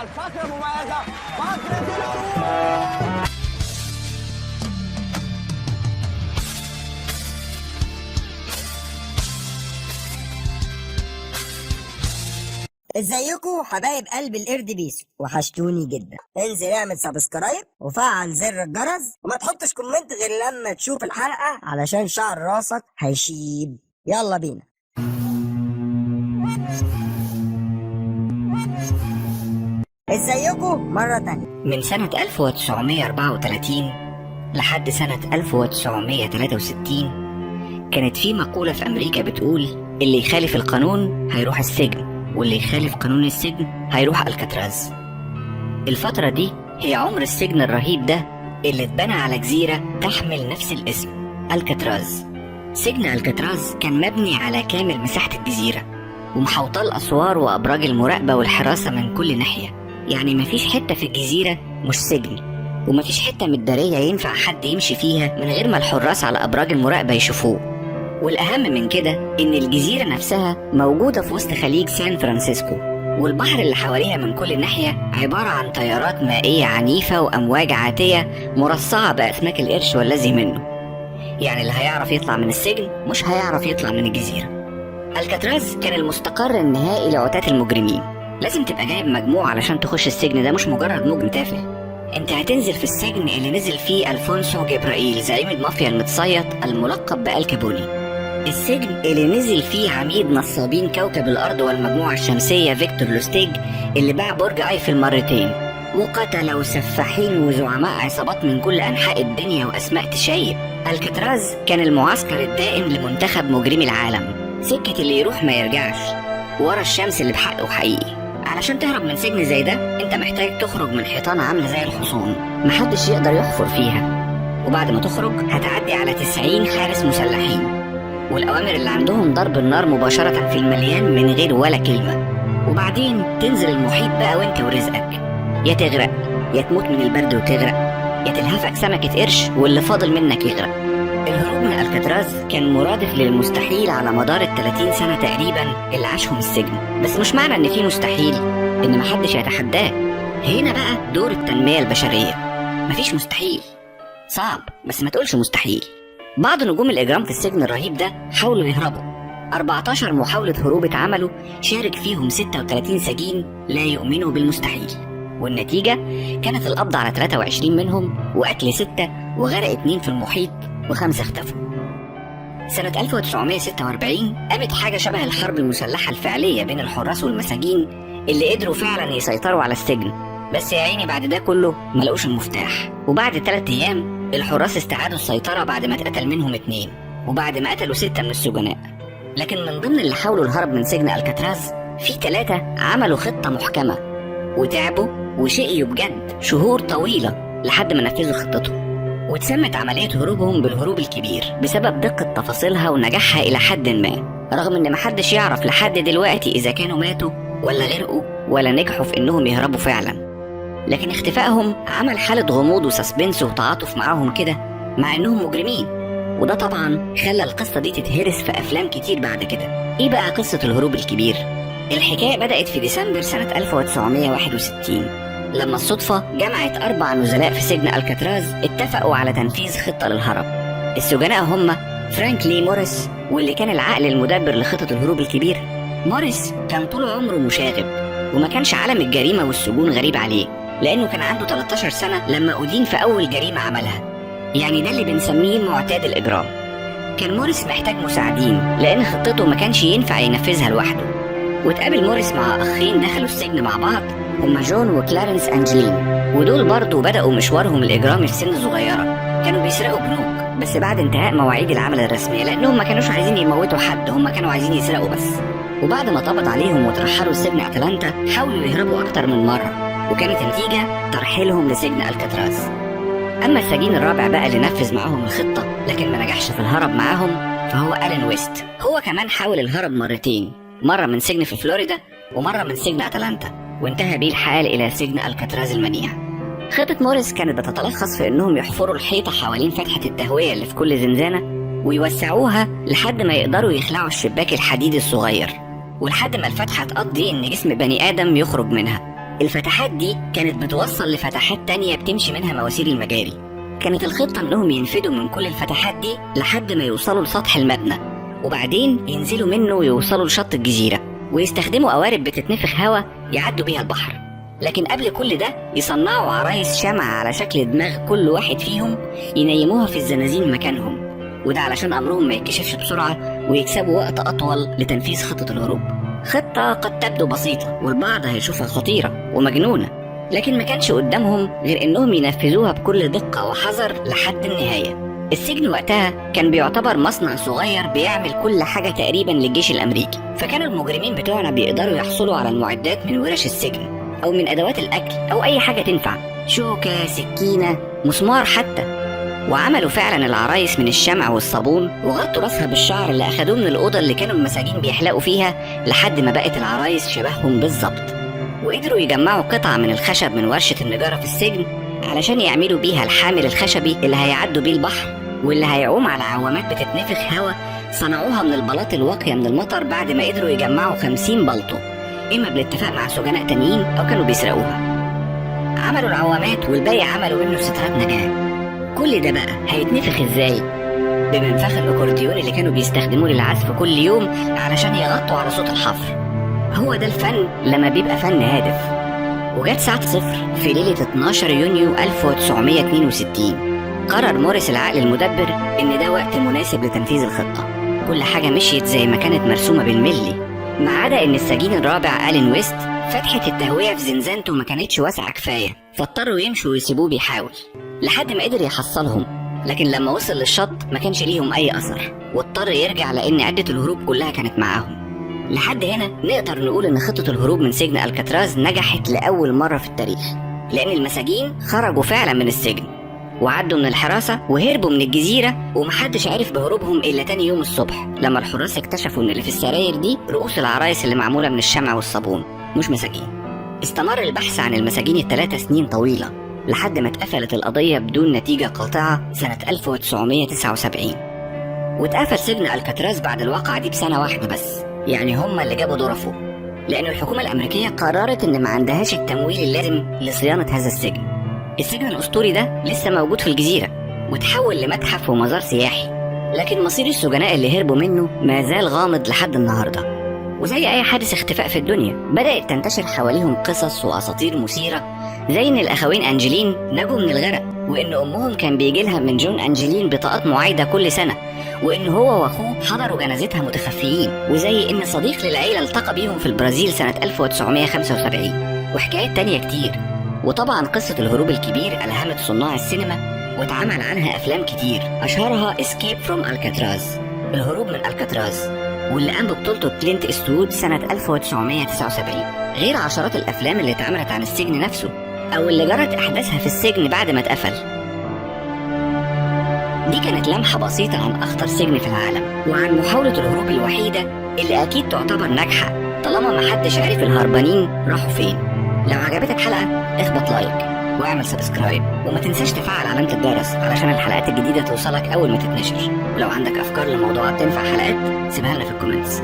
مع الفقرة المميزة فقرة الهروب. ازيكم حبايب قلب القرد بيسو، وحشتوني جدا. انزل اعمل سبسكرايب وفعل زر الجرس وما تحطش كومنت غير لما تشوف الحلقة علشان شعر راسك هيشيب. يلا بينا. ازيكم مرة تانية. من سنة 1934 لحد سنة 1963 كانت في مقولة في أمريكا بتقول اللي يخالف القانون هيروح السجن، واللي يخالف قانون السجن هيروح الكاتراز. الفترة دي هي عمر السجن الرهيب ده اللي اتبنى على جزيرة تحمل نفس الاسم، الكاتراز. سجن الكاتراز كان مبني على كامل مساحة الجزيرة ومحوطاه الأسوار وأبراج المراقبة والحراسة من كل ناحية. يعني مفيش حتة في الجزيرة مش سجن، ومفيش حتة متدارية ينفع حد يمشي فيها من غير ما الحراس على أبراج المراقبة يشوفوه. والأهم من كده إن الجزيرة نفسها موجودة في وسط خليج سان فرانسيسكو، والبحر اللي حواليها من كل ناحية عبارة عن تيارات مائية عنيفة وأمواج عاتية مرصعة بأسماك القرش والذي منه. يعني اللي هيعرف يطلع من السجن مش هيعرف يطلع من الجزيرة. الكاتراز كان المستقر النهائي لعتاة المجرمين. لازم تبقى جايب مجموع علشان تخش السجن ده، مش مجرد مجرم تافه. انت هتنزل في السجن اللي نزل فيه ألفونسو جبرائيل زعيم المافيا المتصيد الملقب بالكابوني، السجن اللي نزل فيه عميد نصابين كوكب الأرض والمجموعة الشمسية فيكتور لوستيج اللي باع برج ايفل مرتين، وقتل وسفاحين وزعماء عصابات من كل أنحاء الدنيا وأسماء تشيب. الكاتراز كان المعسكر الدائم لمنتخب مجرمي العالم، سكة اللي يروح ما يرجعش، ورا الشمس اللي بحقه حقيقي. علشان تهرب من سجن زي ده انت محتاج تخرج من حيطانة عاملة زي الحصون محدش يقدر يحفر فيها، وبعد ما تخرج هتعدي على 90 حارس مسلحين، والأوامر اللي عندهم ضرب النار مباشرة في المليان من غير ولا كلمة. وبعدين تنزل المحيط بقى وانت ورزقك، يا تغرق يا تموت من البرد وتغرق، يا تلهفك سمكة قرش واللي فاضل منك يغرق. الهروب من الكاتراز كان مرادف للمستحيل على مدار ال30 سنة تقريبا اللي عاشهم السجن، بس مش معنى ان في مستحيل ان محدش يتحداه. هنا بقى دور التنمية البشرية. مفيش مستحيل، صعب بس ما تقولش مستحيل. بعض نجوم الإجرام في السجن الرهيب ده حاولوا يهربوا. 14 محاولة هروب اتعملوا، شارك فيهم 36 سجين لا يؤمنوا بالمستحيل، والنتيجة كانت القبض على 23 منهم وقتل 6 وغرق 2 في المحيط و5 اختفوا. سنة 1946 قامت حاجة شبه الحرب المسلحة الفعلية بين الحراس والمساجين اللي قدروا فعلا يسيطروا على السجن، بس يا عيني بعد ده كله ملقوش المفتاح. وبعد 3 أيام الحراس استعادوا السيطرة بعد ما اتقتل منهم 2، وبعد ما قتلوا 6 من السجناء. لكن من ضمن اللي حاولوا الهرب من سجن الكاتراز في 3 عملوا خطة محكمة وتعبوا وشقيوا بجد شهور طويلة لحد ما نفذوا خطتهم، واتسمت عملية هروبهم بالهروب الكبير بسبب دقة تفاصيلها ونجاحها إلى حد ما، رغم إن محدش يعرف لحد دلوقتي إذا كانوا ماتوا ولا غرقوا ولا نجحوا في إنهم يهربوا فعلا. لكن اختفائهم عمل حالة غموض وسسبنس وتعاطف معاهم كده مع إنهم مجرمين، وده طبعا خلى القصة دي تتهرس في أفلام كتير بعد كده. إيه بقى قصة الهروب الكبير؟ الحكاية بدأت في ديسمبر سنة 1961 لما الصدفة جمعت 4 نزلاء في سجن الكاتراز اتفقوا على تنفيذ خطة للهرب. السجناء هم فرانك لي موريس، واللي كان العقل المدبر لخطة الهروب الكبير. موريس كان طول عمره مشاغب وما كانش عالم الجريمة والسجون غريب عليه، لأنه كان عنده 13 سنة لما أدين في أول جريمة عملها، يعني ده اللي بنسميه معتاد الإجرام. كان موريس محتاج مساعدين لأن خطته ما كانش ينفع ينفذها لوحده، واتقابل موريس مع أخين دخلوا السجن مع بعض هما جون وكلارنس أنجلين، ودول برضو بدأوا مشوارهم الإجرامي في سن صغيرة. كانوا بيسرقوا بنوك بس بعد انتهاء مواعيد العمل الرسمية، لأنهم ما كانوش عايزين يموتوا حد، هما كانوا عايزين يسرقوا بس. وبعد ما اتقبض عليهم وترحلوا لسجن أتلانتا حاولوا يهربوا أكتر من مرة، وكانت النتيجة ترحيلهم لسجن الكاتراز. أما السجين الرابع بقى اللي نفذ معاهم الخطة لكن ما نجحش في الهرب معاهم فهو ألين ويست. هو كمان حاول الهرب مرتين، مرة من سجن في فلوريدا ومرة من سجن أتلانتا، وانتهى بيه الحال إلى سجن الكاتراز المنيع. خطة موريس كانت بتتلخص في إنهم يحفروا الحيطة حوالين فتحة التهوية اللي في كل زنزانة ويوسعوها لحد ما يقدروا يخلعوا الشباك الحديدي الصغير، ولحد ما الفتحة تقضي إن جسم بني آدم يخرج منها. الفتحات دي كانت بتوصل لفتحات تانية بتمشي منها مواسير المجاري. كانت الخطة انهم ينفدوا من كل الفتحات دي لحد ما يوصلوا لسطح المبنى، وبعدين ينزلوا منه ويوصلوا لشط الجزيرة ويستخدموا قوارب بتتنفخ هوا يعدوا بيها البحر. لكن قبل كل ده يصنعوا عرايس شمع على شكل دماغ كل واحد فيهم ينيموها في الزنازين مكانهم، وده علشان أمرهم ما يتكشفش بسرعة ويكسبوا وقت أطول لتنفيذ خطة الهروب. خطة قد تبدو بسيطة والبعض هيشوفها خطيرة ومجنونة، لكن ما كانش قدامهم غير إنهم ينفذوها بكل دقة وحذر لحد النهاية. السجن وقتها كان بيعتبر مصنع صغير بيعمل كل حاجة تقريبا للجيش الأمريكي، فكانوا المجرمين بتوعنا بيقدروا يحصلوا على المعدات من ورش السجن أو من أدوات الأكل أو أي حاجة تنفع، شوكة، سكينة، مسمار حتى. وعملوا فعلا العرايس من الشمع والصابون وغطوا راسها بالشعر اللي أخدوه من الأوضة اللي كانوا المساجين بيحلقوا فيها لحد ما بقت العرايس شبههم بالظبط. وقدروا يجمعوا قطع من الخشب من ورشة النجارة في السجن علشان يعملوا بيها الحامل الخشبي اللي هيعدوا بيه البحر واللي هيعوم على عوامات بتتنفخ هوا صنعوها من البلاط الواقية من المطر بعد ما قدروا يجمعوا 50 بلطو، إما بالاتفاق مع سجناء تانيين أو كانوا بيسرقوها. عملوا العوامات والباقي عملوا منه سترات نجاة. كل ده بقى هيتنفخ ازاي؟ بمنفخ الأكورديون اللي كانوا بيستخدموه للعزف كل يوم علشان يغطوا على صوت الحفر. هو ده الفن لما بيبقى فن هادف. وجت ساعة صفر في ليلة 12 يونيو 1962 قرر موريس العقل المدبر إن ده وقت مناسب لتنفيذ الخطة. كل حاجة مشيت زي ما كانت مرسومة بالملي، ما عدا إن السجين الرابع ألين ويست فتحة التهوية في زنزانته ما كانتش واسعة كفاية، فاضطروا يمشوا ويسيبوه بيحاول لحد ما قدر يحصلهم. لكن لما وصل للشط ما كانش ليهم أي أثر، واضطر يرجع لأن عدة الهروب كلها كانت معاهم. لحد هنا نقدر نقول إن خطة الهروب من سجن الكاتراز نجحت لأول مرة في التاريخ، لأن المساجين خرجوا فعلا من السجن وعدوا من الحراسة وهربوا من الجزيرة، ومحدش عرف بهروبهم إلا تاني يوم الصبح لما الحراس اكتشفوا إن اللي في السراير دي رؤوس العرايس اللي معمولة من الشمع والصابون مش مساجين. استمر البحث عن المساجين 3 سنين طويلة لحد ما اتقفلت القضية بدون نتيجة قاطعة سنة 1979، واتقفل سجن الكاتراز بعد الواقعة دي بسنة واحدة بس. يعني هما اللي جابوا دورة فوق، لأن الحكومة الأمريكية قررت إن ما عندهاش التمويل اللازم لصيانة هذا السجن. السجن الأسطوري ده لسه موجود في الجزيرة وتحول لمتحف ومزار سياحي، لكن مصير السجناء اللي هربوا منه ما زال غامض لحد النهاردة. وزي أي حادث اختفاء في الدنيا بدأت تنتشر حواليهم قصص وأساطير مثيرة، زي إن الأخوين أنجلين نجوا من الغرق، وإن أمهم كان بيجيلها من جون أنجلين بطاقات معايدة كل سنة، وإن هو وأخوه حضروا جنازتها متخفيين، وزي إن صديق للعيلة التقى بيهم في البرازيل سنة 1975، وحكايات تانية كتير. وطبعا قصة الهروب الكبير ألهمت صناع السينما واتعمل عنها أفلام كتير، أشهرها Escape from Alcatraz، الهروب من الكاتراز، واللي قام ببطولته كلينت إستوود سنة 1979، غير عشرات الأفلام اللي اتعملت عن السجن نفسه أو اللي جرت أحداثها في السجن بعد ما اتقفل. دي كانت لمحة بسيطة عن أخطر سجن في العالم وعن محاولة الهروب الوحيدة اللي أكيد تعتبر ناجحة طالما محدش عارف الهربانين راحوا فين. لو عجبتك حلقة اخبط لايك واعمل سبسكرايب، وما تنساش تفعل علامة الجرس علشان الحلقات الجديدة توصلك أول ما تتنشر. ولو عندك أفكار لموضوعات تنفع حلقات سيبها لنا في الكومنتس.